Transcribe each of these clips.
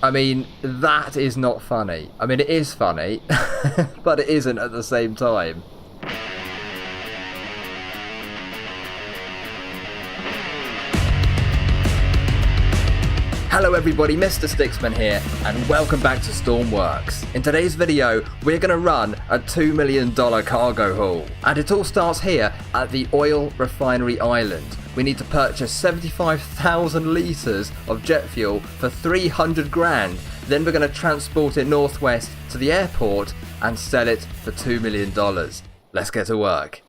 I mean, that is not funny. I mean, it is funny, but it isn't at the same time. Hello everybody, Mr. Sticksman here, and welcome back to Stormworks. In today's video, we're going to run a $2 million cargo haul. And it all starts here at the oil refinery island. We need to purchase 75,000 litres of jet fuel for 300 grand. Then we're going to transport it northwest to the airport and sell it for $2 million. Let's get to work.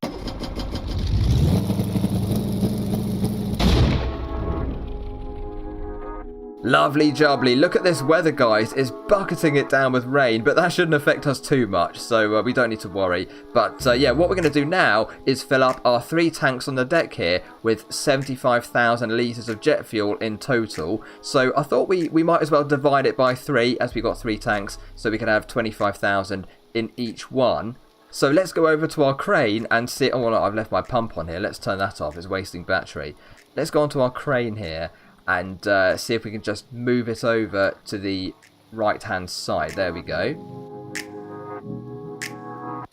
Lovely jubbly. Look at this weather, guys. It's bucketing it down with rain, but that shouldn't affect us too much, so we don't need to worry. But yeah, what we're going to do now is fill up our 3 tanks on the deck here with 75,000 litres of jet fuel in total. So I thought we might as well divide it by 3, as we got 3 tanks, so we can have 25,000 in each one. So let's go over to our crane and see. Oh, well, I've left my pump on here. Let's turn that off. It's wasting battery. Let's go onto our crane here and see if we can just move it over to the right hand side. There we go.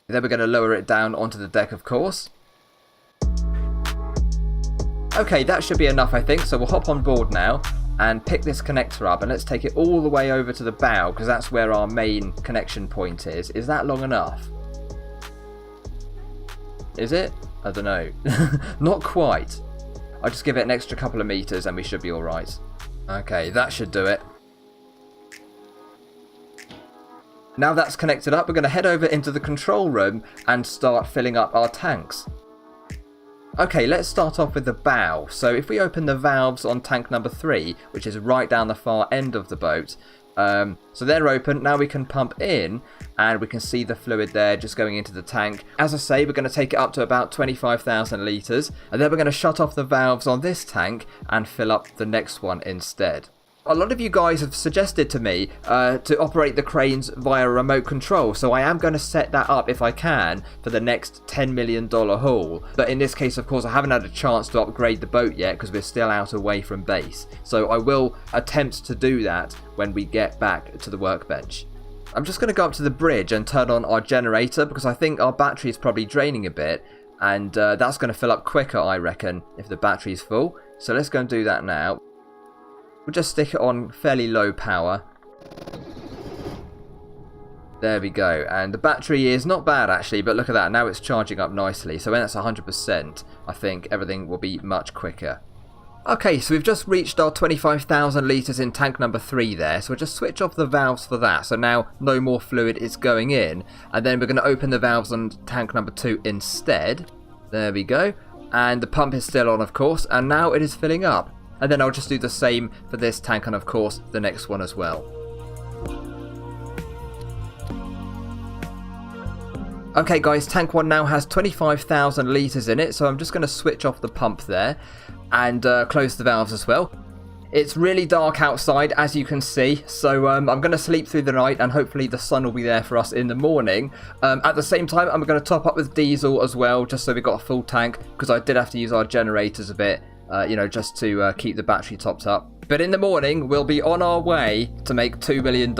Then we're going to lower it down onto the deck, of course. Okay, that should be enough, I think. So we'll hop on board now and pick this connector up, and let's take it all the way over to the bow, because that's where our main connection point is. Is that long enough? Is it? I don't know. Not quite. I'll just give it an extra couple of meters and we should be alright. Okay, that should do it. Now that's connected up, we're going to head over into the control room and start filling up our tanks. Okay, let's start off with the bow. So if we open the valves on tank number 3, which is right down the far end of the boat, so they're open. Now we can pump in and we can see the fluid there just going into the tank. As I say, we're going to take it up to about 25,000 litres, and then we're going to shut off the valves on this tank and fill up the next one instead. A lot of you guys have suggested to me to operate the cranes via remote control, so I am going to set that up if I can for the next $10 million haul. But in this case, of course, I haven't had a chance to upgrade the boat yet because we're still out away from base. So I will attempt to do that when we get back to the workbench. I'm just going to go up to the bridge and turn on our generator because I think our battery is probably draining a bit, and that's going to fill up quicker, I reckon, if the battery is full. So let's go and do that now. We'll just stick it on fairly low power. There we go. And the battery is not bad actually, but look at that. Now it's charging up nicely. So when that's 100%, I think everything will be much quicker. Okay, so we've just reached our 25,000 litres in tank number 3 there. So we'll just switch off the valves for that. So now no more fluid is going in. And then we're going to open the valves on tank number 2 instead. There we go. And the pump is still on, of course. And now it is filling up. And then I'll just do the same for this tank and, of course, the next one as well. Okay, guys, tank 1 now has 25,000 litres in it, so I'm just going to switch off the pump there and close the valves as well. It's really dark outside, as you can see, so I'm going to sleep through the night and hopefully the sun will be there for us in the morning. At the same time, I'm going to top up with diesel as well, just so we've got a full tank, because I did have to use our generators a bit. You know, just to keep the battery topped up. But in the morning, we'll be on our way to make $2 million.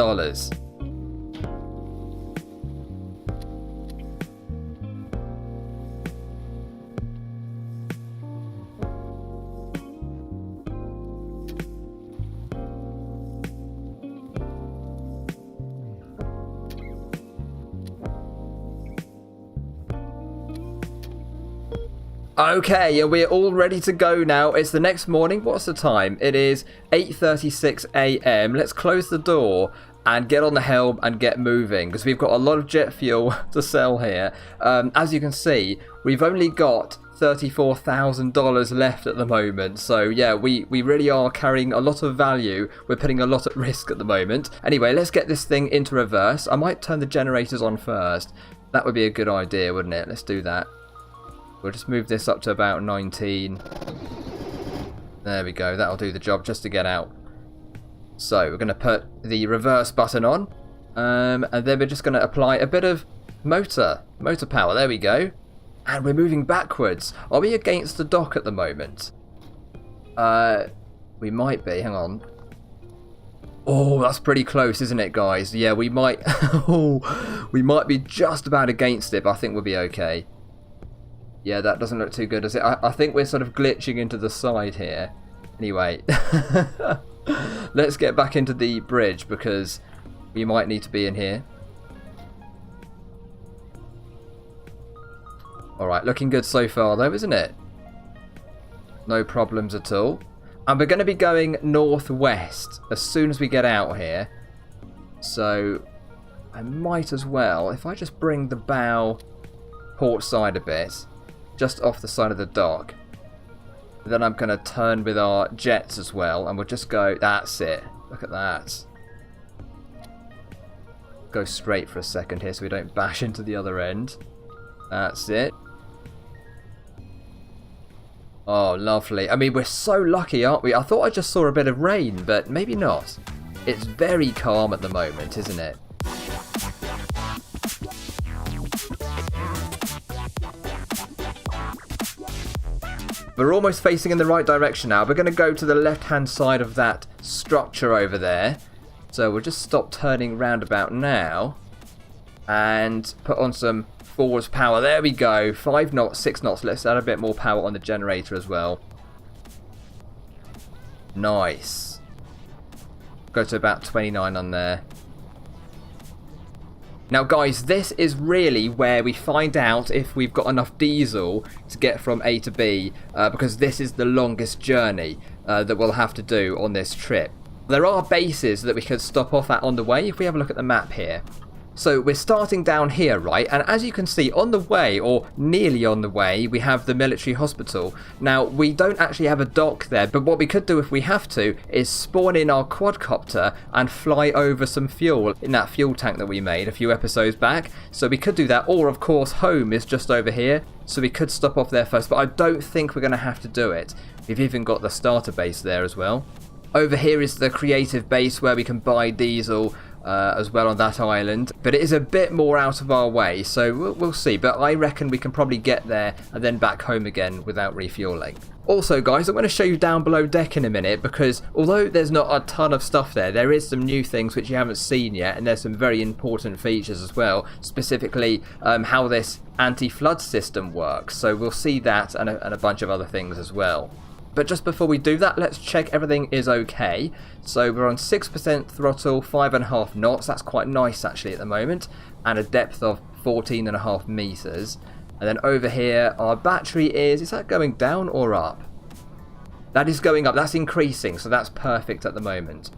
Okay, and we're all ready to go now. It's the next morning. What's the time? It is 8:36 a.m. Let's close the door and get on the helm and get moving, because we've got a lot of jet fuel to sell here. As you can see, we've only got $34,000 left at the moment. So yeah, we really are carrying a lot of value. We're putting a lot at risk at the moment. Anyway, let's get this thing into reverse. I might turn the generators on first. That would be a good idea, wouldn't it? Let's do that. We'll just move this up to about 19. There we go. That'll do the job just to get out. So we're going to put the reverse button on. And then we're just going to apply a bit of motor power. There we go. And we're moving backwards. Are we against the dock at the moment? We might be. Hang on. Oh, that's pretty close, isn't it, guys? Yeah, we might... we might be just about against it, but I think we'll be okay. Yeah, that doesn't look too good, does it? I think we're sort of glitching into the side here. Anyway, let's get back into the bridge, because we might need to be in here. Alright, looking good so far, though, isn't it? No problems at all. And we're going to be going northwest as soon as we get out here. So I might as well, if I just bring the bow port side a bit, just off the side of the dock. Then I'm going to turn with our jets as well, and we'll just go, that's it. Look at that. Go straight for a second here so we don't bash into the other end. That's it. Oh, lovely. I mean, we're so lucky, aren't we? I thought I just saw a bit of rain, but maybe not. It's very calm at the moment, isn't it? We're almost facing in the right direction now. We're going to go to the left-hand side of that structure over there. So we'll just stop turning roundabout now and put on some forwards power. There we go. 5 knots, 6 knots. Let's add a bit more power on the generator as well. Nice. Go to about 29 on there. Now guys, this is really where we find out if we've got enough diesel to get from A to B, because this is the longest journey that we'll have to do on this trip. There are bases that we could stop off at on the way if we have a look at the map here. So we're starting down here, right? And as you can see, on the way, or nearly on the way, we have the military hospital. Now, we don't actually have a dock there, but what we could do if we have to is spawn in our quadcopter and fly over some fuel in that fuel tank that we made a few episodes back. So we could do that, or of course, home is just over here, so we could stop off there first, but I don't think we're going to have to do it. We've even got the starter base there as well. Over here is the creative base where we can buy diesel as well on that island, but it is a bit more out of our way, so we'll see. But I reckon we can probably get there and then back home again without refueling. Also guys, I'm going to show you down below deck in a minute, because although there's not a ton of stuff there, there is some new things which you haven't seen yet, and there's some very important features as well, specifically how this anti-flood system works. So we'll see that and a bunch of other things as well. But just before we do that, let's check everything is okay. So we're on 6% throttle, 5.5 knots. That's quite nice actually at the moment. And a depth of 14.5 meters. And then over here, our battery is that going down or up? That is going up. That's increasing. So that's perfect at the moment.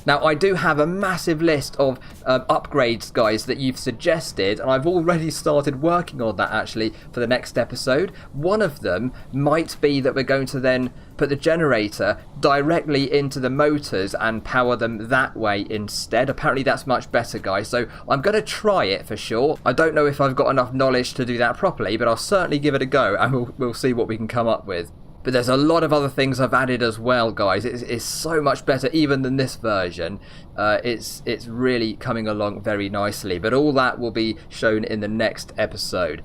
Now, I do have a massive list of upgrades, guys, that you've suggested, and I've already started working on that, actually, for the next episode. One of them might be that we're going to then put the generator directly into the motors and power them that way instead. Apparently, that's much better, guys, so I'm going to try it for sure. I don't know if I've got enough knowledge to do that properly, but I'll certainly give it a go, and we'll see what we can come up with. But there's a lot of other things I've added as well, guys. It's so much better even than this version. It's really coming along very nicely. But all that will be shown in the next episode.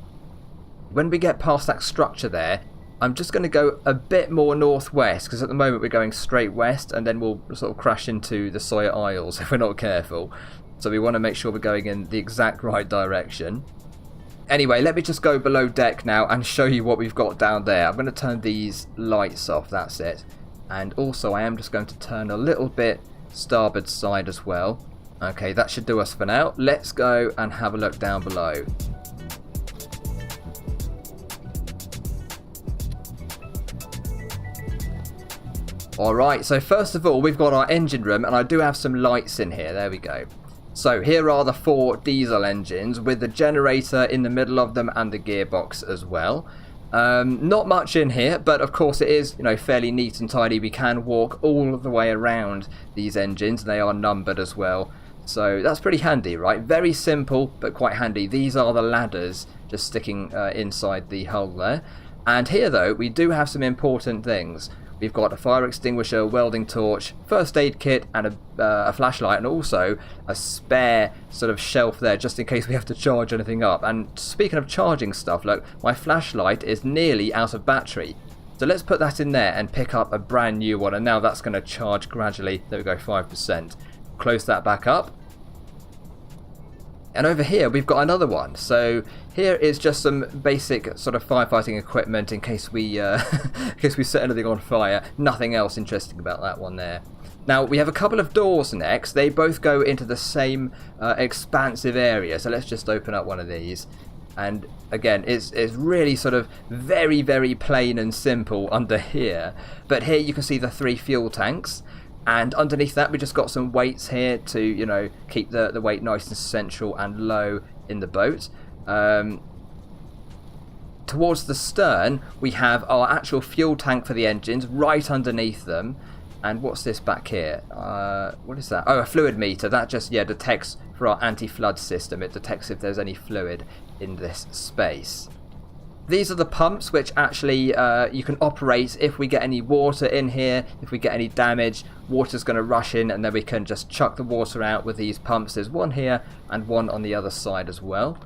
When we get past that structure there, I'm just going to go a bit more northwest, because at the moment we're going straight west, and then we'll sort of crash into the Sawyer Isles if we're not careful. So we want to make sure we're going in the exact right direction. Anyway, let me just go below deck now and show you what we've got down there. I'm going to turn these lights off, that's it. And also I am just going to turn a little bit starboard side as well. Okay, that should do us for now. Let's go and have a look down below. Alright, so first of all we've got our engine room, and I do have some lights in here. There we go. So here are the 4 diesel engines with the generator in the middle of them and the gearbox as well. Not much in here, but of course it is, fairly neat and tidy. We can walk all the way around these engines. They are numbered as well. So that's pretty handy, right? Very simple, but quite handy. These are the ladders just sticking inside the hull there. And here though, we do have some important things. We've got a fire extinguisher, welding torch, first aid kit, and a flashlight, and also a spare sort of shelf there just in case we have to charge anything up. And speaking of charging stuff, look, my flashlight is nearly out of battery. So let's put that in there and pick up a brand new one, and now that's going to charge gradually. There we go, 5%. Close that back up. And over here we've got another one. So here is just some basic sort of firefighting equipment in case we in case we set anything on fire. Nothing else interesting about that one there. Now we have a couple of doors next. They both go into the same expansive area. So let's just open up one of these. And again, it's really sort of very, very plain and simple under here. But here you can see the 3 fuel tanks. And underneath that we just got some weights here to, you know, keep the weight nice and central and low in the boat. Towards the stern we have our actual fuel tank for the engines right underneath them. And what's this back here? What is that? Oh, a fluid meter. That just, yeah, detects for our anti-flood system. It detects if there's any fluid in this space. These are the pumps which actually you can operate if we get any water in here. If we get any damage, water's going to rush in and then we can just chuck the water out with these pumps. There's one here and one on the other side as well.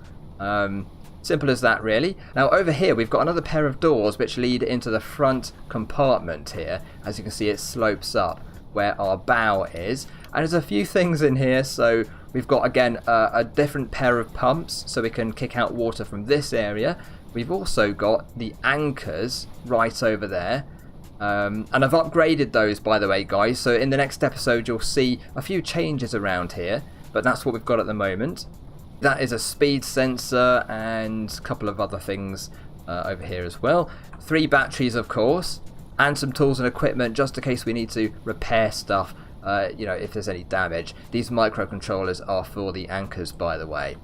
Simple as that, really. Now over here we've got another pair of doors which lead into the front compartment here. As you can see, it slopes up where our bow is. And there's a few things in here. So we've got, again, a different pair of pumps so we can kick out water from this area. We've also got the anchors right over there. And I've upgraded those, by the way, guys. So in the next episode, you'll see a few changes around here. But that's what we've got at the moment. That is a speed sensor and a couple of other things over here as well. 3 batteries, of course. And some tools and equipment just in case we need to repair stuff. You know, if there's any damage. These microcontrollers are for the anchors, by the way.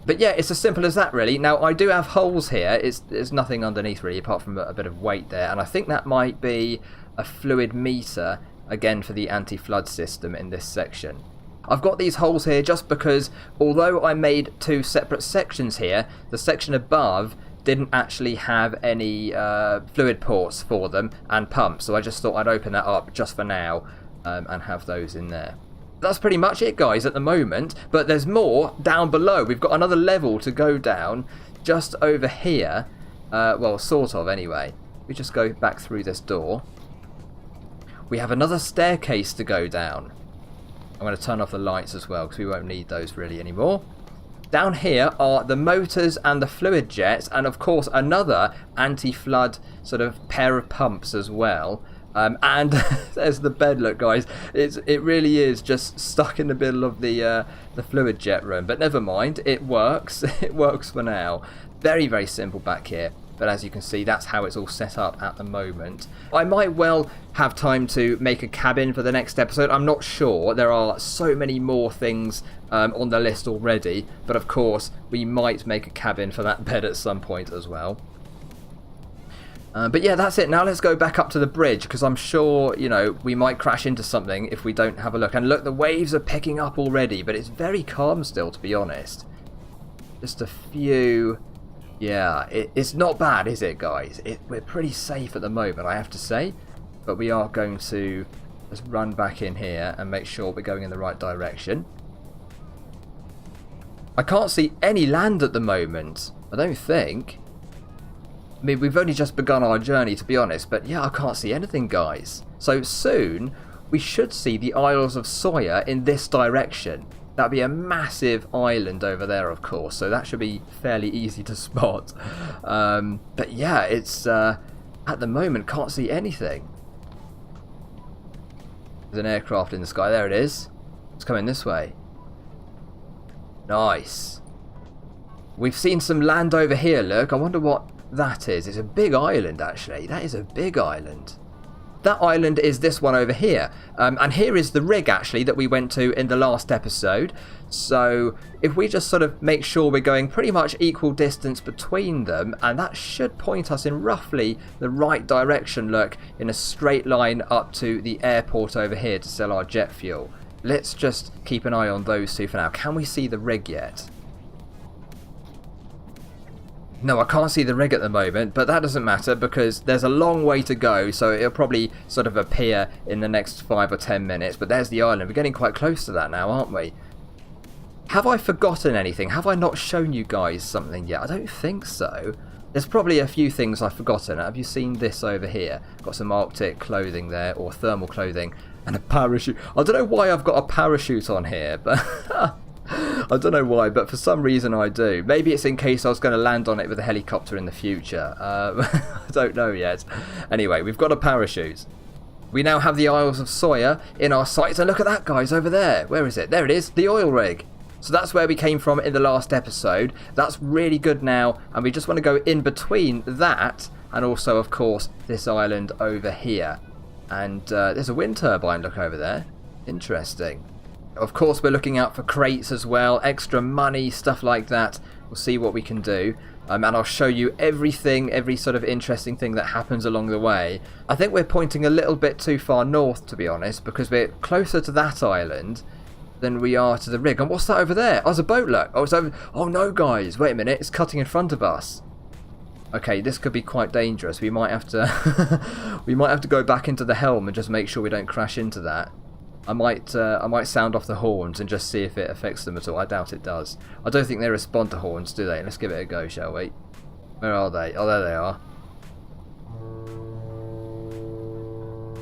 But yeah, it's as simple as that, really. Now, I do have holes here. There's nothing underneath, really, apart from a bit of weight there. And I think that might be a fluid meter, again, for the anti-flood system in this section. I've got these holes here just because, although I made 2 separate sections here, the section above didn't actually have any fluid ports for them and pumps. So I just thought I'd open that up just for now and have those in there. That's pretty much it, guys, at the moment. But there's more down below. We've got another level to go down just over here. Well, sort of, anyway. We just go back through this door. We have another staircase to go down. I'm going to turn off the lights as well because we won't need those really anymore. Down here are the motors and the fluid jets. And, of course, another anti-flood sort of pair of pumps as well. And there's the bed, look, guys. It really is just stuck in the middle of the fluid jet room. But never mind, it works. It works for now. Very, very simple back here. But as you can see, that's how it's all set up at the moment. I might well have time to make a cabin for the next episode. I'm not sure. There are so many more things on the list already. But of course, we might make a cabin for that bed at some point as well. But yeah, that's it. Now let's go back up to the bridge because I'm sure, you know, we might crash into something if we don't have a look. And look, the waves are picking up already, but it's very calm still, to be honest. Just a few... Yeah, it's not bad, is it, guys? We're pretty safe at the moment, I have to say. But we are going to just run back in here and make sure we're going in the right direction. I can't see any land at the moment, I don't think. I mean, we've only just begun our journey, to be honest, but yeah, I can't see anything, guys. So soon, we should see the Isles of Sawyer in this direction. That'd be a massive island over there, of course, so that should be fairly easy to spot. But yeah, it's, at the moment, can't see anything. There's an aircraft in the sky, there it is. It's coming this way. Nice. We've seen some land over here, look. I wonder what that is. It's a big island, actually. That is a big island. That island is this one over here. And here is the rig, actually, that we went to in the last episode. So if we just sort of make sure we're going pretty much equal distance between them, and that should point us in roughly the right direction, look, in a straight line up to the airport over here to sell our jet fuel. Let's just keep an eye on those two for now. Can we see the rig yet? No, I can't see the rig at the moment, but that doesn't matter because there's a long way to go, so it'll probably sort of appear in the next 5 or 10 minutes. But there's the island. We're getting quite close to that now, aren't we? Have I forgotten anything? Have I not shown you guys something yet? I don't think so. There's probably a few things I've forgotten. Have you seen this over here? Got some Arctic clothing there, or thermal clothing. And a parachute. I don't know why I've got a parachute on here, but I don't know why, but for some reason I do. Maybe it's in case I was going to land on it with a helicopter in the future. I don't know yet. Anyway, we've got a parachute. We now have the Isles of Sawyer in our sights, and look at that, guys, over there. Where is it? There it is, the oil rig. So that's where we came from in the last episode. That's really good now, and we just want to go in between that and also, of course, this island over here. And there's a wind turbine, look over there. Interesting. Of course, we're looking out for crates as well, extra money, stuff like that. We'll see what we can do. And I'll show you everything, every sort of interesting thing that happens along the way. I think we're pointing a little bit too far north, to be honest, because we're closer to that island than we are to the rig. And what's that over there? Oh, it's a boat, look. Oh, it's over. Oh no, guys, wait a minute. It's cutting in front of us. Okay, this could be quite dangerous. We might have to we might have to go back into the helm and just make sure we don't crash into that. I might sound off the horns and just see if it affects them at all. I doubt it does. I don't think they respond to horns, do they? Let's give it a go, shall we? Where are they? Oh, there they are.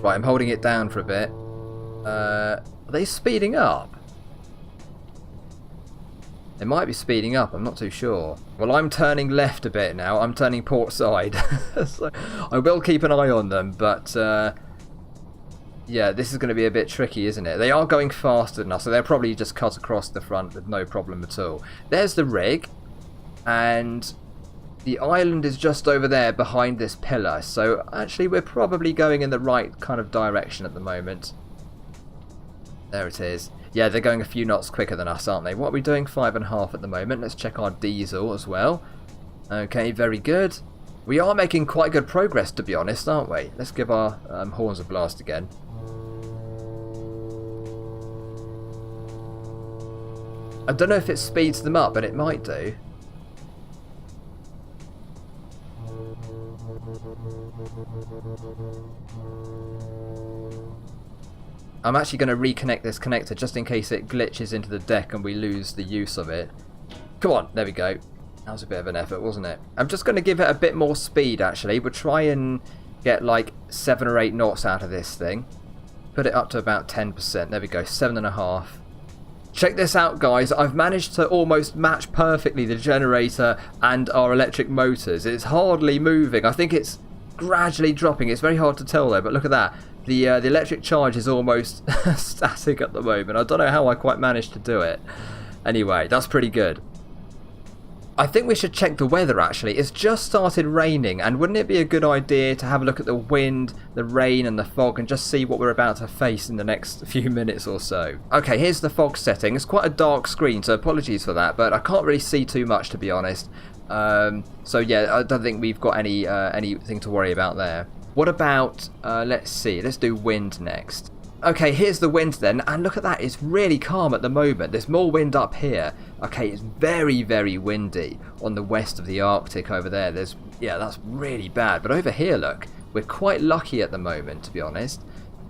Right, I'm holding it down for a bit. Are they speeding up? They might be speeding up, I'm not too sure. Well, I'm turning left a bit now. I'm turning port side. So I will keep an eye on them, but yeah, this is going to be a bit tricky, isn't it? They are going faster than us, so they'll probably just cut across the front with no problem at all. There's the rig, and the island is just over there behind this pillar. So actually, we're probably going in the right kind of direction at the moment. There it is. Yeah, they're going a few knots quicker than us, aren't they? What are we doing? 5.5 at the moment. Let's check our diesel as well. Okay, very good. We are making quite good progress, to be honest, aren't we? Let's give our horns a blast again. I don't know if it speeds them up, but it might do. I'm actually going to reconnect this connector just in case it glitches into the deck and we lose the use of it. Come on, there we go. That was a bit of an effort, wasn't it? I'm just going to give it a bit more speed, actually. We'll try and get like 7 or 8 knots out of this thing. Put it up to about 10%. There we go, 7.5. Check this out, guys. I've managed to almost match perfectly the generator and our electric motors. It's hardly moving. I think it's gradually dropping. It's very hard to tell, though, but look at that. The electric charge is almost static at the moment. I don't know how I quite managed to do it. Anyway, that's pretty good. I think we should check the weather, actually. It's just started raining, and wouldn't it be a good idea to have a look at the wind, the rain and the fog and just see what we're about to face in the next few minutes or so? Okay, here's the fog setting. It's quite a dark screen, so apologies for that, but I can't really see too much, to be honest. So yeah, I don't think we've got anything to worry about there. What about, let's see, let's do wind next. Okay, here's the wind then, and look at that, it's really calm at the moment. There's more wind up here. Okay, it's very, very windy on the west of the Arctic over there. Yeah, that's really bad. But over here, look, we're quite lucky at the moment, to be honest.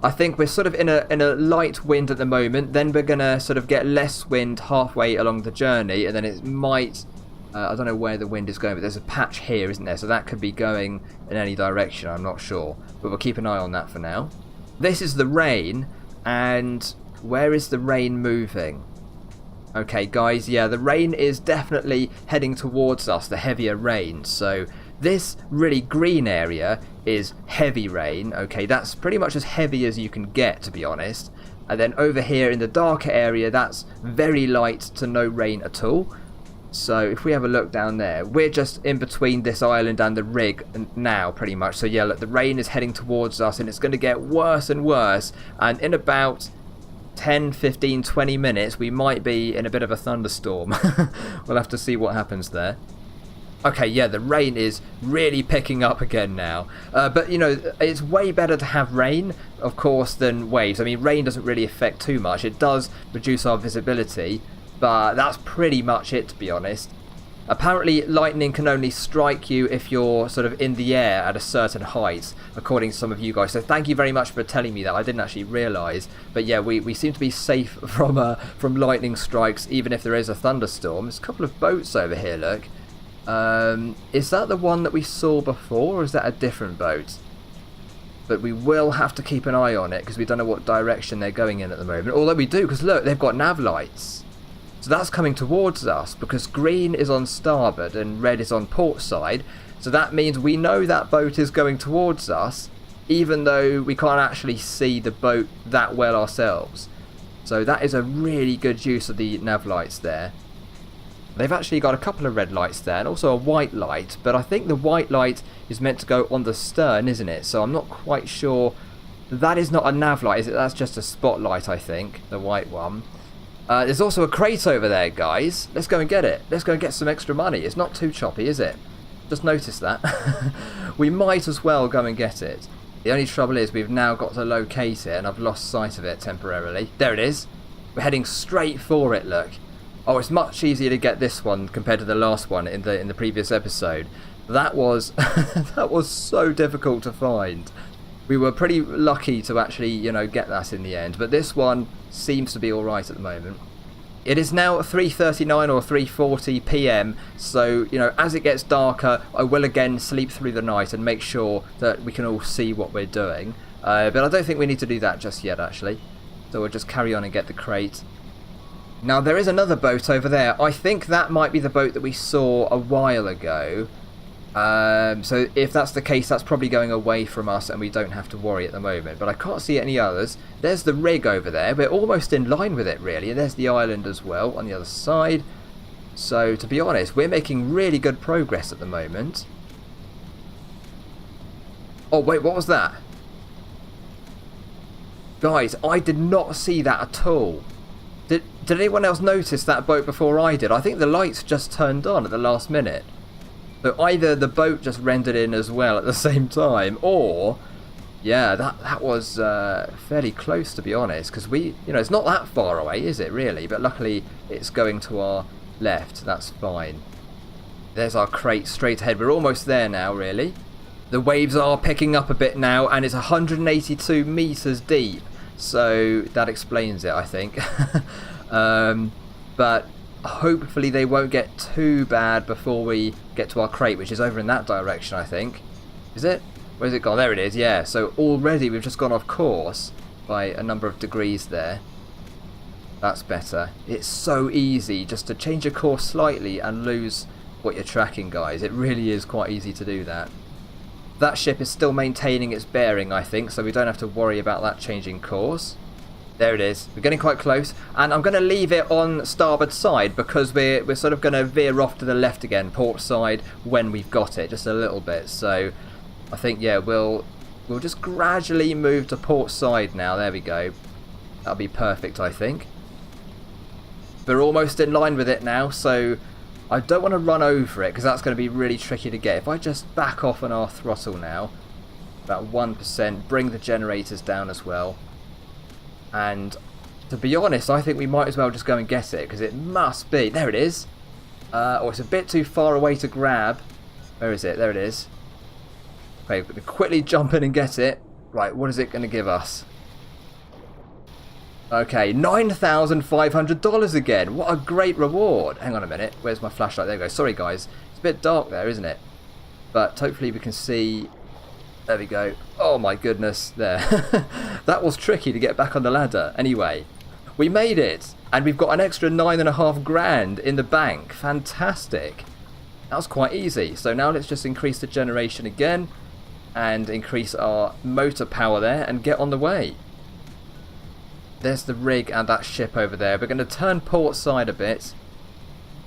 I think we're sort of in a light wind at the moment, then we're going to sort of get less wind halfway along the journey, and then it might... I don't know where the wind is going, but there's a patch here, isn't there? So that could be going in any direction, I'm not sure. But we'll keep an eye on that for now. This is the rain, and where is the rain moving? Okay, guys, yeah, the rain is definitely heading towards us, the heavier rain. So this really green area is heavy rain. Okay, that's pretty much as heavy as you can get, to be honest. And then over here in the darker area, that's very light to no rain at all. So if we have a look down there, we're just in between this island and the rig now, pretty much. So yeah, look, the rain is heading towards us, and it's going to get worse and worse. And in about 10, 15, 20 minutes, we might be in a bit of a thunderstorm. We'll have to see what happens there. Okay, yeah, the rain is really picking up again now. But, you know, it's way better to have rain, of course, than waves. I mean, rain doesn't really affect too much. It does reduce our visibility. But that's pretty much it, to be honest. Apparently, lightning can only strike you if you're sort of in the air at a certain height, according to some of you guys. So thank you very much for telling me that. I didn't actually realise. But yeah, we seem to be safe from lightning strikes, even if there is a thunderstorm. There's a couple of boats over here, look. Is that the one that we saw before, or is that a different boat? But we will have to keep an eye on it because we don't know what direction they're going in at the moment. Although we do, because look, they've got nav lights. So that's coming towards us because green is on starboard and red is on port side. So that means we know that boat is going towards us, even though we can't actually see the boat that well ourselves. So that is a really good use of the nav lights there. They've actually got a couple of red lights there and also a white light, but I think the white light is meant to go on the stern, isn't it? So I'm not quite sure. That is not a nav light, is it? That's just a spotlight, I think, the white one. There's also a crate over there, guys. Let's go and get it. Let's go and get some extra money. It's not too choppy, is it? Just noticed that. We might as well go and get it. The only trouble is we've now got to locate it and I've lost sight of it temporarily. There it is. We're heading straight for it, look. Oh, it's much easier to get this one compared to the last one in the previous episode. That was that was so difficult to find. We were pretty lucky to actually, you know, get that in the end, but this one seems to be all right at the moment. It is now 3:39 or 3:40 p.m. so, you know, as it gets darker, I will again sleep through the night and make sure that we can all see what we're doing. But I don't think we need to do that just yet, actually. So we'll just carry on and get the crate. Now there is another boat over there. I think that might be the boat that we saw a while ago. So if that's the case, that's probably going away from us and we don't have to worry at the moment. But I can't see any others. There's the rig over there. We're almost in line with it, really. And there's the island as well on the other side. So to be honest, we're making really good progress at the moment. Oh wait, what was that? Guys, I did not see that at all. Did anyone else notice that boat before I did? I think the lights just turned on at the last minute. So either the boat just rendered in as well at the same time, or yeah, that was fairly close, to be honest, because we, you know, it's not that far away, is it really? But luckily it's going to our left. That's fine. There's our crate straight ahead. We're almost there now, really. The waves are picking up a bit now, and it's 182 meters deep. So that explains it, I think. But hopefully they won't get too bad before we get to our crate, which is over in that direction, I think. Is it? Where's it gone? There it is, yeah. So already we've just gone off course by a number of degrees there. That's better. It's so easy just to change your course slightly and lose what you're tracking, guys. It really is quite easy to do that. That ship is still maintaining its bearing, I think, so we don't have to worry about that changing course. There it is. We're getting quite close, and I'm going to leave it on starboard side because we're sort of going to veer off to the left again, port side, when we've got it, just a little bit. So I think, yeah, we'll just gradually move to port side now. There we go. That'll be perfect, I think. We're almost in line with it now, so I don't want to run over it because that's going to be really tricky to get. If I just back off on our throttle now, about 1%, bring the generators down as well. And to be honest, I think we might as well just go and get it because it must be. There it is. Oh, it's a bit too far away to grab. Where is it? There it is. Okay, we're going to quickly jump in and get it. Right, what is it going to give us? Okay, $9,500 again. What a great reward. Hang on a minute. Where's my flashlight? There we go. Sorry, guys. It's a bit dark there, isn't it? But hopefully we can see. There we go. Oh, my goodness. There. That was tricky to get back on the ladder. Anyway, we made it. And we've got an extra $9.5 grand in the bank. Fantastic. That was quite easy. So now let's just increase the generation again. And increase our motor power there and get on the way. There's the rig and that ship over there. We're going to turn port side a bit.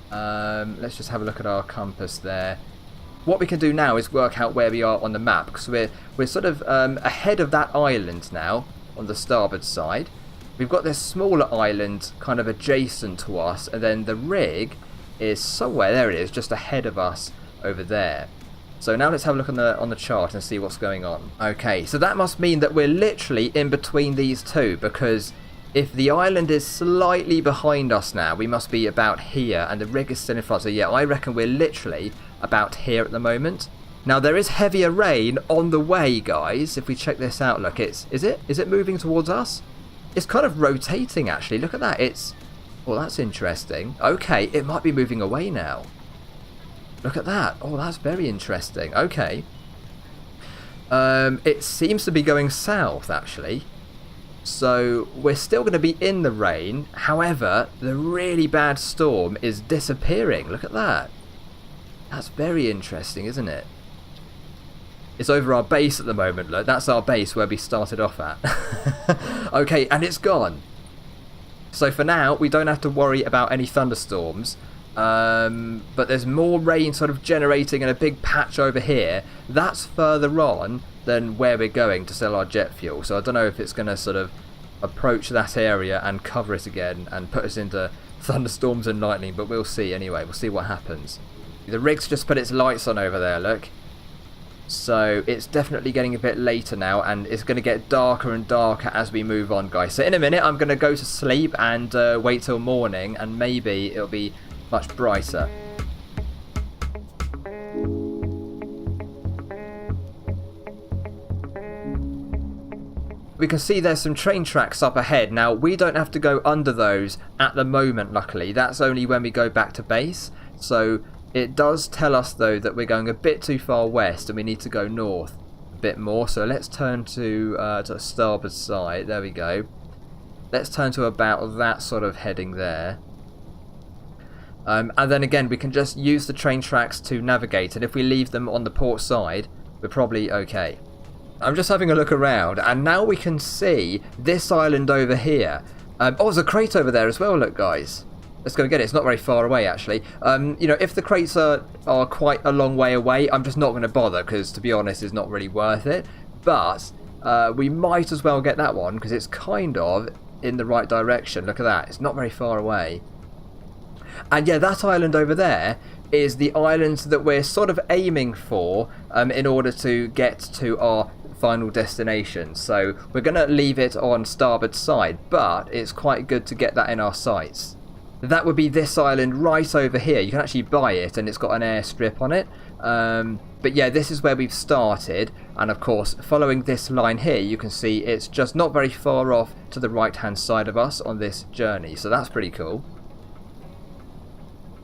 Let's just have a look at our compass there. What we can do now is work out where we are on the map, because we're sort of ahead of that island now on the starboard side. We've got this smaller island kind of adjacent to us, and then the rig is somewhere, there it is, just ahead of us over there. So now let's have a look on the chart and see what's going on. Okay, so that must mean that we're literally in between these two, because if the island is slightly behind us now, we must be about here, and the rig is still in front. So yeah, I reckon we're literally about here at the moment. Now there is heavier rain on the way, guys. If we check this out, look, is it moving towards us? It's kind of rotating actually. Look at that. Well, that's interesting. Okay, it might be moving away now. Look at that. Oh, that's very interesting. Okay. It seems to be going south, actually. So we're still going to be in the rain. However, the really bad storm is disappearing. Look at that. That's very interesting, isn't it? It's over our base at the moment. Look, that's our base where we started off at. Okay, and it's gone. So for now, we don't have to worry about any thunderstorms. But there's more rain sort of generating in a big patch over here. That's further on than where we're going to sell our jet fuel. So I don't know if it's going to sort of approach that area and cover it again and put us into thunderstorms and lightning. But we'll see anyway. We'll see what happens. The rig's just put its lights on over there, look. So it's definitely getting a bit later now, and it's going to get darker and darker as we move on, guys. So in a minute, I'm going to go to sleep and wait till morning, and maybe it'll be much brighter. We can see there's some train tracks up ahead. Now, we don't have to go under those at the moment, luckily. That's only when we go back to base. So it does tell us, though, that we're going a bit too far west and we need to go north a bit more. So let's turn to the starboard side. There we go. Let's turn to about that sort of heading there. And then again, we can just use the train tracks to navigate. And if we leave them on the port side, we're probably okay. I'm just having a look around, and now we can see this island over here. Oh, there's a crate over there as well, look, guys. Let's go get it. It's not very far away, actually. You know, if the crates are quite a long way away, I'm just not going to bother, because, to be honest, it's not really worth it. But we might as well get that one, because it's kind of in the right direction. Look at that. It's not very far away. And yeah, that island over there is the island that we're sort of aiming for in order to get to our final destination. So we're going to leave it on starboard side, but it's quite good to get that in our sights. That would be this island right over here. You can actually buy it, and it's got an airstrip on it. But yeah, this is where we've started, and of course, following this line here, you can see it's just not very far off to the right-hand side of us on this journey. So that's pretty cool.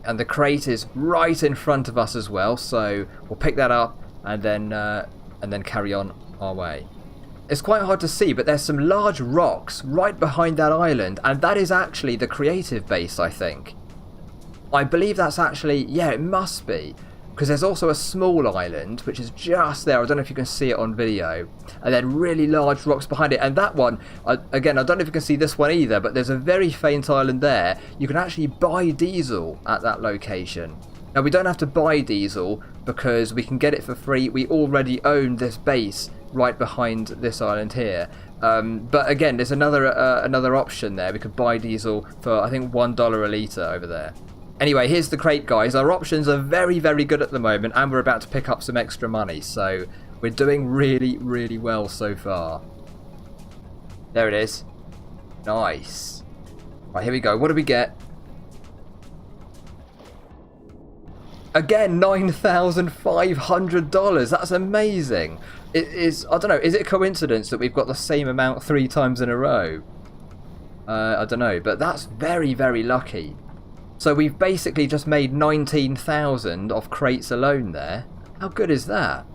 And the crate is right in front of us as well, so we'll pick that up and then carry on our way. It's quite hard to see, but there's some large rocks right behind that island, and that is actually the creative base, I think. I believe that's actually, yeah, it must be, because there's also a small island which is just there. I don't know if you can see it on video, and then really large rocks behind it. And that one, again, I don't know if you can see this one either, but there's a very faint island there. You can actually buy diesel at that location. Now, we don't have to buy diesel because we can get it for free. We already own this base right behind this island here. But again, there's another option there. We could buy diesel for, I think, $1 a litre over there. Anyway, here's the crate, guys. Our options are very, very good at the moment, and we're about to pick up some extra money. So we're doing really, really well so far. There it is. Nice. Right, here we go. What do we get? Again, $9,500. That's amazing. It is, I don't know, is it a coincidence that we've got the same amount 3 times in a row? I don't know, but that's very, very lucky. So we've basically just made 19,000 off crates alone there. How good is that?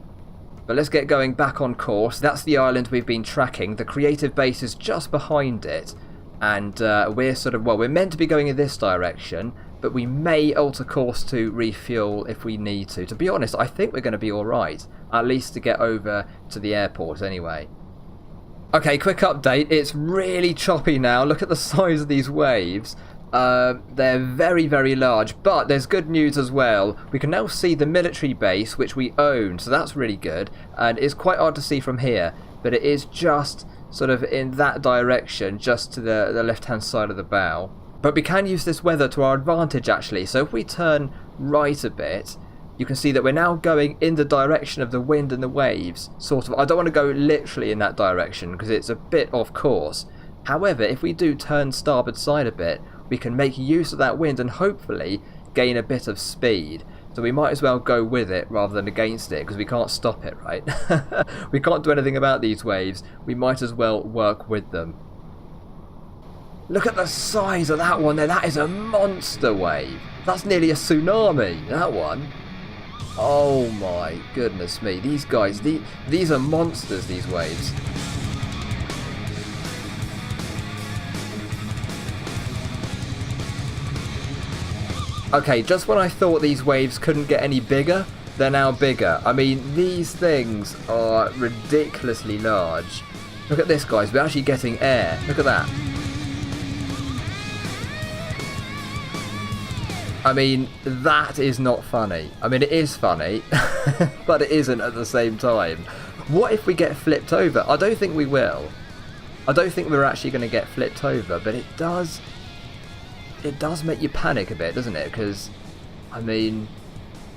But let's get going back on course. That's the island we've been tracking. The creative base is just behind it. And we're sort of, well, we're meant to be going in this direction, but we may alter course to refuel if we need to. To be honest, I think we're going to be alright. At least to get over to the airport anyway. Okay, quick update. It's really choppy now. Look at the size of these waves. They're very, very large, but there's good news as well. We can now see the military base, which we own, so that's really good. And it's quite hard to see from here, but it is just sort of in that direction, just to the left-hand side of the bow. But we can use this weather to our advantage, actually. So if we turn right a bit, you can see that we're now going in the direction of the wind and the waves, sort of. I don't want to go literally in that direction, because it's a bit off course. However, if we do turn starboard side a bit, we can make use of that wind and hopefully gain a bit of speed. So we might as well go with it rather than against it, because we can't stop it, right? We can't do anything about these waves. We might as well work with them. Look at the size of that one there. That is a monster wave. That's nearly a tsunami, that one. Oh my goodness me. These guys, these are monsters, these waves. Okay, just when I thought these waves couldn't get any bigger, they're now bigger. I mean, these things are ridiculously large. Look at this, guys. We're actually getting air. Look at that. I mean, that is not funny. I mean, it is funny, but it isn't at the same time. What if we get flipped over? I don't think we will. I don't think we're actually going to get flipped over, but it does make you panic a bit, doesn't it? Because, I mean,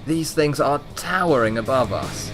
these things are towering above us.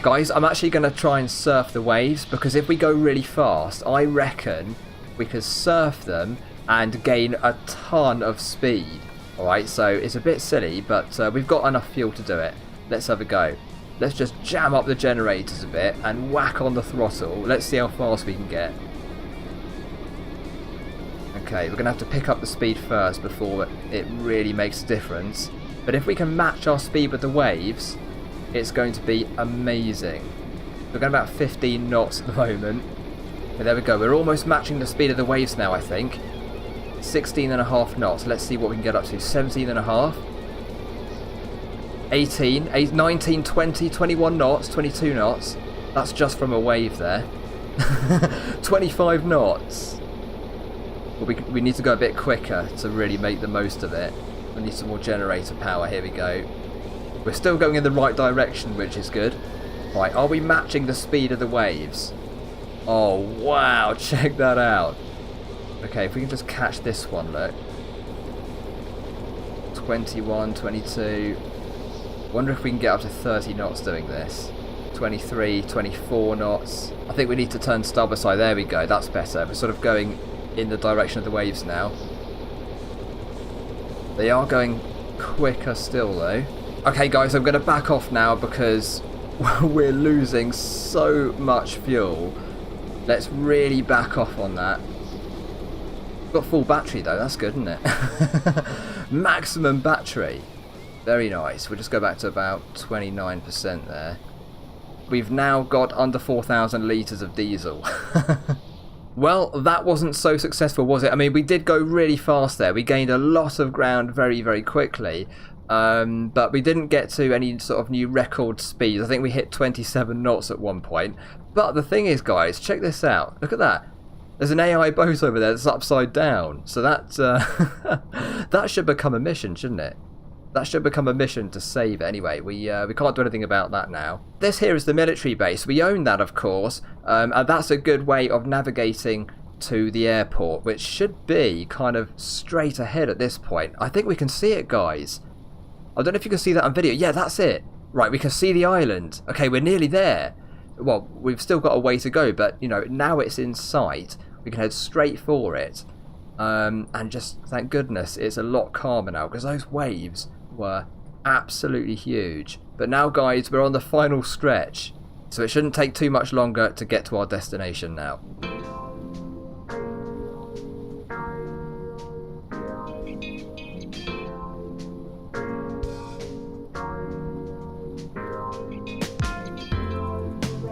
Guys, I'm actually going to try and surf the waves, because if we go really fast, I reckon we could surf them and gain a ton of speed. Alright, so it's a bit silly, but we've got enough fuel to do it. Let's have a go. Let's just jam up the generators a bit and whack on the throttle. Let's see how fast we can get. Okay, we're going to have to pick up the speed first before it really makes a difference. But if we can match our speed with the waves, it's going to be amazing. We're going about 15 knots at the moment. But there we go. We're almost matching the speed of the waves now, I think. 16.5 knots. Let's see what we can get up to. 17.5. 18, 19, 20, 21 knots, 22 knots. That's just from a wave there. 25 knots. But we need to go a bit quicker to really make the most of it. We need some more generator power. Here we go. We're still going in the right direction, which is good. Right, are we matching the speed of the waves? Oh, wow, check that out. Okay, if we can just catch this one, look. 21, 22. Wonder if we can get up to 30 knots doing this. 23, 24 knots. I think we need to turn starboard side. There we go, that's better. We're sort of going in the direction of the waves now. They are going quicker still, though. Okay guys, I'm going to back off now because we're losing so much fuel. Let's really back off on that. Got full battery though, that's good, isn't it? Maximum battery. Very nice. We'll just go back to about 29% there. We've now got under 4,000 litres of diesel. Well, that wasn't so successful, was it? I mean, we did go really fast there. We gained a lot of ground very, very quickly. But we didn't get to any sort of new record speeds. I think we hit 27 knots at one point. But the thing is, guys, check this out. Look at that. There's an AI boat over there that's upside down. So that that should become a mission, shouldn't it? That should become a mission to save it. Anyway, we can't do anything about that now. This here is the military base. We own that, of course. And that's a good way of navigating to the airport, which should be kind of straight ahead at this point. I think we can see it, guys. I don't know if you can see that on video. Yeah, that's it. Right, we can see the island. Okay, we're nearly there. Well, we've still got a way to go, but, you know, now it's in sight. We can head straight for it. And just, thank goodness, it's a lot calmer now, because those waves were absolutely huge. But now, guys, we're on the final stretch. So it shouldn't take too much longer to get to our destination now.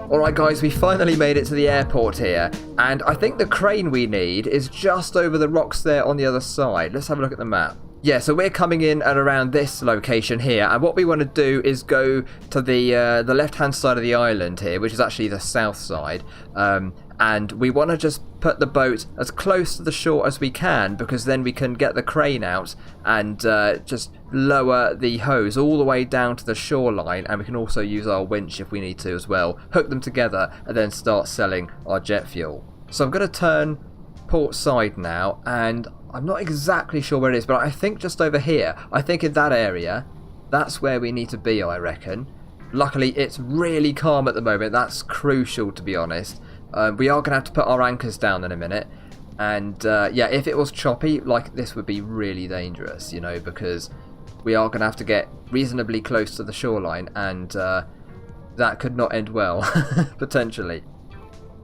Alright guys, we finally made it to the airport here, and I think the crane we need is just over the rocks there on the other side. Let's have a look at the map. Yeah, so we're coming in at around this location here, and what we want to do is go to the left-hand side of the island here, which is actually the south side, and we want to just put the boat as close to the shore as we can, because then we can get the crane out and just lower the hose all the way down to the shoreline, and we can also use our winch if we need to as well, hook them together and then start selling our jet fuel. So I'm going to turn port side now, and I'm not exactly sure where it is, but I think just over here. I think in that area, that's where we need to be, I reckon. Luckily, it's really calm at the moment. That's crucial, to be honest. We are going to have to put our anchors down in a minute. And, yeah, if it was choppy, like, this would be really dangerous, you know, because we are going to have to get reasonably close to the shoreline, and that could not end well, potentially.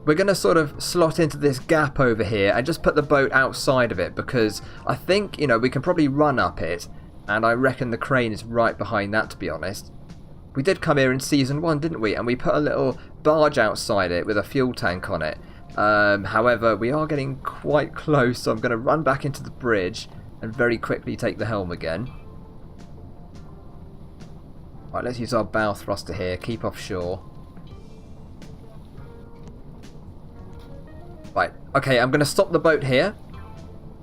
We're going to sort of slot into this gap over here and just put the boat outside of it, because I think, you know, we can probably run up it, and I reckon the crane is right behind that, to be honest. We did come here in Season 1, didn't we? And we put a little barge outside it with a fuel tank on it. However, we are getting quite close, so I'm going to run back into the bridge and very quickly take the helm again. Right, let's use our bow thruster here, keep offshore. Right, okay, I'm going to stop the boat here,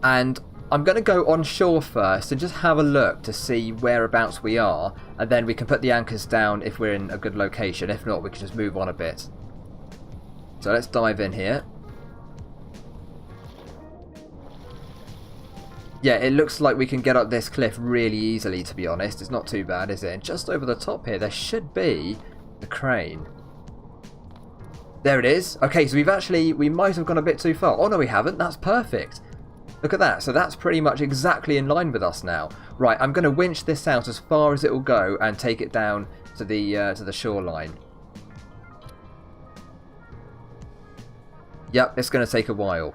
and I'm going to go on shore first and just have a look to see whereabouts we are, and then we can put the anchors down if we're in a good location. If not, we can just move on a bit. So let's dive in here. Yeah, it looks like we can get up this cliff really easily, to be honest. It's not too bad, is it? And just over the top here, there should be the crane. There it is. Okay, so we might have gone a bit too far. Oh, no, we haven't. That's perfect. Look at that. So that's pretty much exactly in line with us now. Right, I'm going to winch this out as far as it will go and take it down to the shoreline. Yep, it's going to take a while.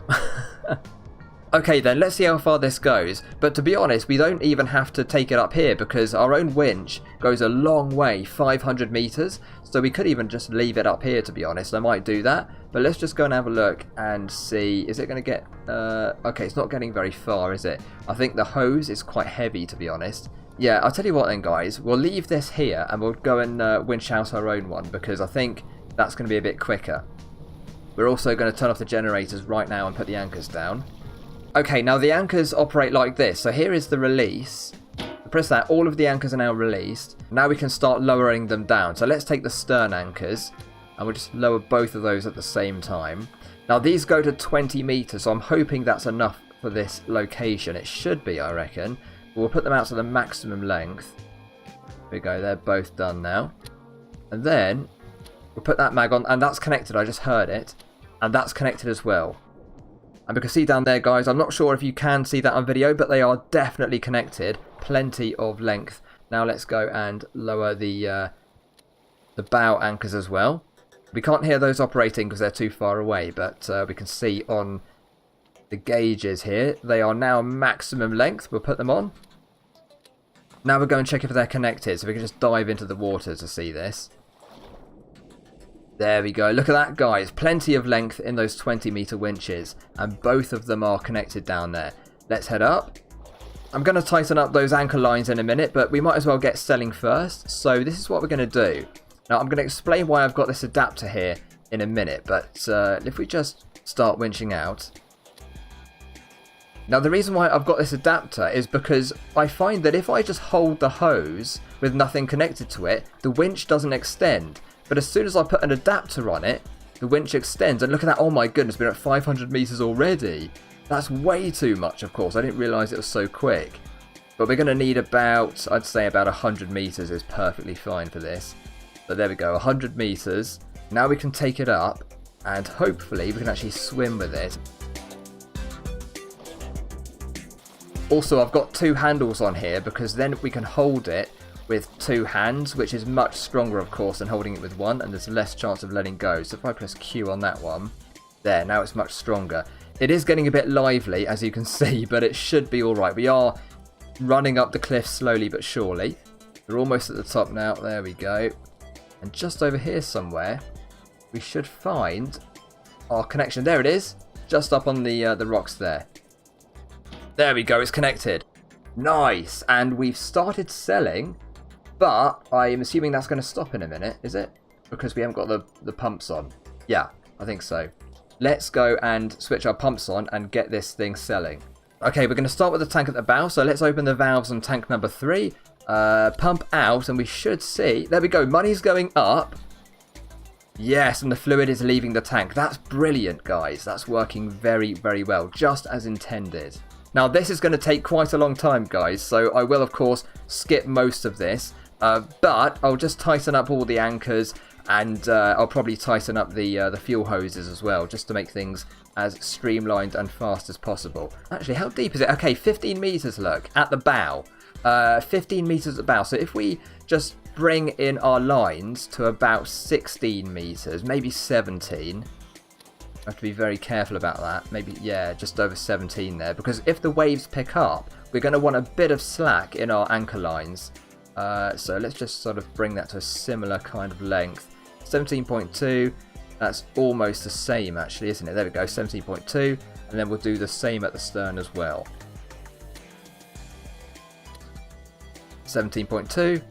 Okay then, let's see how far this goes. But to be honest, we don't even have to take it up here, because our own winch goes a long way, 500 meters. So we could even just leave it up here, to be honest. I might do that. But let's just go and have a look and see. Is it going to get... okay, it's not getting very far, is it? I think the hose is quite heavy, to be honest. Yeah, I'll tell you what then, guys. We'll leave this here and we'll go and winch out our own one, because I think that's going to be a bit quicker. We're also going to turn off the generators right now and put the anchors down. Okay, now the anchors operate like this. So here is the release. Press that, all of the anchors are now released. Now we can start lowering them down. So let's take the stern anchors and we'll just lower both of those at the same time. Now these go to 20 meters, so I'm hoping that's enough for this location. It should be, I reckon. We'll put them out to the maximum length. There we go, they're both done now. And then we'll put that mag on, and that's connected, I just heard it. And that's connected as well. And we can see down there, guys, I'm not sure if you can see that on video, but they are definitely connected. Plenty of length. Now let's go and lower the bow anchors as well. We can't hear those operating because they're too far away, but we can see on the gauges here, they are now maximum length. We'll put them on. Now we'll go and check if they're connected, so we can just dive into the water to see this. There we go. Look at that, guys. Plenty of length in those 20-meter winches, and both of them are connected down there. Let's head up. I'm going to tighten up those anchor lines in a minute, but we might as well get selling first. So this is what we're going to do. Now, I'm going to explain why I've got this adapter here in a minute, but if we just start winching out. Now, the reason why I've got this adapter is because I find that if I just hold the hose with nothing connected to it, the winch doesn't extend. But as soon as I put an adapter on it, the winch extends. And look at that. Oh my goodness, we're at 500 meters already. That's way too much, of course. I didn't realize it was so quick. But we're going to need about, I'd say about 100 meters is perfectly fine for this. But there we go, 100 meters. Now we can take it up and hopefully we can actually swim with it. Also, I've got two handles on here because then we can hold it with two hands, which is much stronger, of course, than holding it with one, and there's less chance of letting go. So if I press Q on that one, there, now it's much stronger. It is getting a bit lively, as you can see, but it should be alright. We are running up the cliff slowly but surely. We're almost at the top now. There we go. And just over here somewhere, we should find our connection. There it is, just up on the rocks there. There we go, it's connected. Nice, and we've started selling. But I'm assuming that's going to stop in a minute, is it? Because we haven't got the pumps on. Yeah, I think so. Let's go and switch our pumps on and get this thing selling. Okay, we're going to start with the tank at the bow. So let's open the valves on tank number 3. Pump out and we should see... There we go, money's going up. Yes, and the fluid is leaving the tank. That's brilliant, guys. That's working very, very well, just as intended. Now, this is going to take quite a long time, guys. So I will, of course, skip most of this. But I'll just tighten up all the anchors and I'll probably tighten up the fuel hoses as well, just to make things as streamlined and fast as possible. Actually, how deep is it? Okay, 15 meters, look, at the bow. 15 meters at the bow. So if we just bring in our lines to about 16 meters, maybe 17, have to be very careful about that. Maybe, yeah, just over 17 there. Because if the waves pick up, we're going to want a bit of slack in our anchor lines. So let's just sort of bring that to a similar kind of length. 17.2, that's almost the same actually, isn't it? There we go, 17.2. And then we'll do the same at the stern as well. 17.2.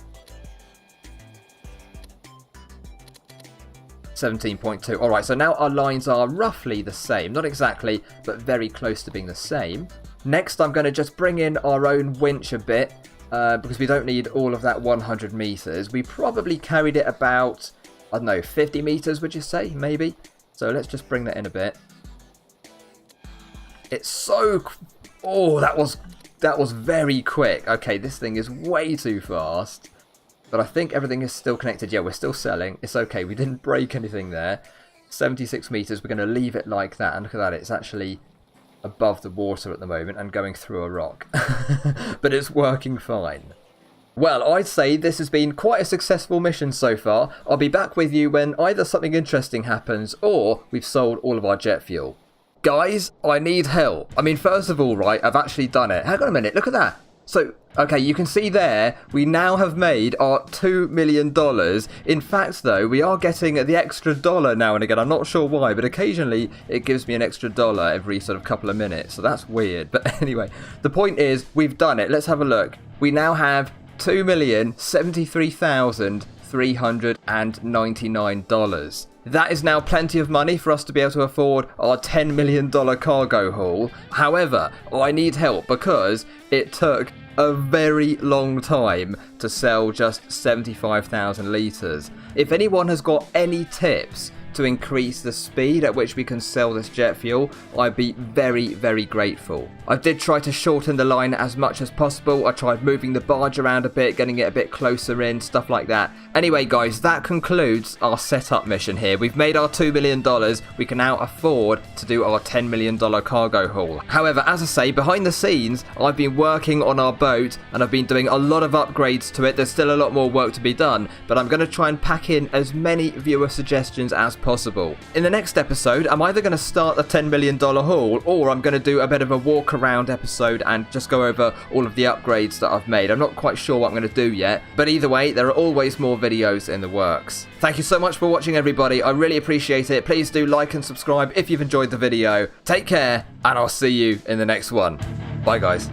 17.2. Alright, so now our lines are roughly the same. Not exactly, but very close to being the same. Next, I'm going to just bring in our own winch a bit, because we don't need all of that 100 meters. We probably carried it about, I don't know, 50 meters, would you say? Maybe. So let's just bring that in a bit. It's so... Oh, that was very quick. Okay, this thing is way too fast. But I think everything is still connected. Yeah, we're still selling. It's okay. We didn't break anything there. 76 meters. We're going to leave it like that. And look at that. It's actually above the water at the moment and going through a rock. But it's working fine. Well, I'd say this has been quite a successful mission so far. I'll be back with you when either something interesting happens or we've sold all of our jet fuel. Guys, I need help. I mean, first of all, right, I've actually done it. Hang on a minute. Look at that. So, okay, you can see there, we now have made our $2 million. In fact, though, we are getting the extra dollar now and again. I'm not sure why, but occasionally it gives me an extra dollar every sort of couple of minutes. So that's weird. But anyway, the point is, we've done it. Let's have a look. We now have $2,073,399. That is now plenty of money for us to be able to afford our $10 million cargo haul. However, I need help because it took a very long time to sell just 75,000 litres. If anyone has got any tips to increase the speed at which we can sell this jet fuel, I'd be very, very grateful. I did try to shorten the line as much as possible. I tried moving the barge around a bit, getting it a bit closer in, stuff like that. Anyway, guys, that concludes our setup mission here. We've made our $2 million. We can now afford to do our $10 million cargo haul. However, as I say, behind the scenes, I've been working on our boat and I've been doing a lot of upgrades to it. There's still a lot more work to be done, but I'm going to try and pack in as many viewer suggestions as possible. In the next episode, I'm either going to start the $10 million haul or I'm going to do a bit of a walk around episode and just go over all of the upgrades that I've made. I'm not quite sure what I'm going to do yet, but either way, there are always more videos in the works. Thank you so much for watching, everybody. I really appreciate it. Please do like and subscribe if you've enjoyed the video. Take care, and I'll see you in the next one. Bye, guys.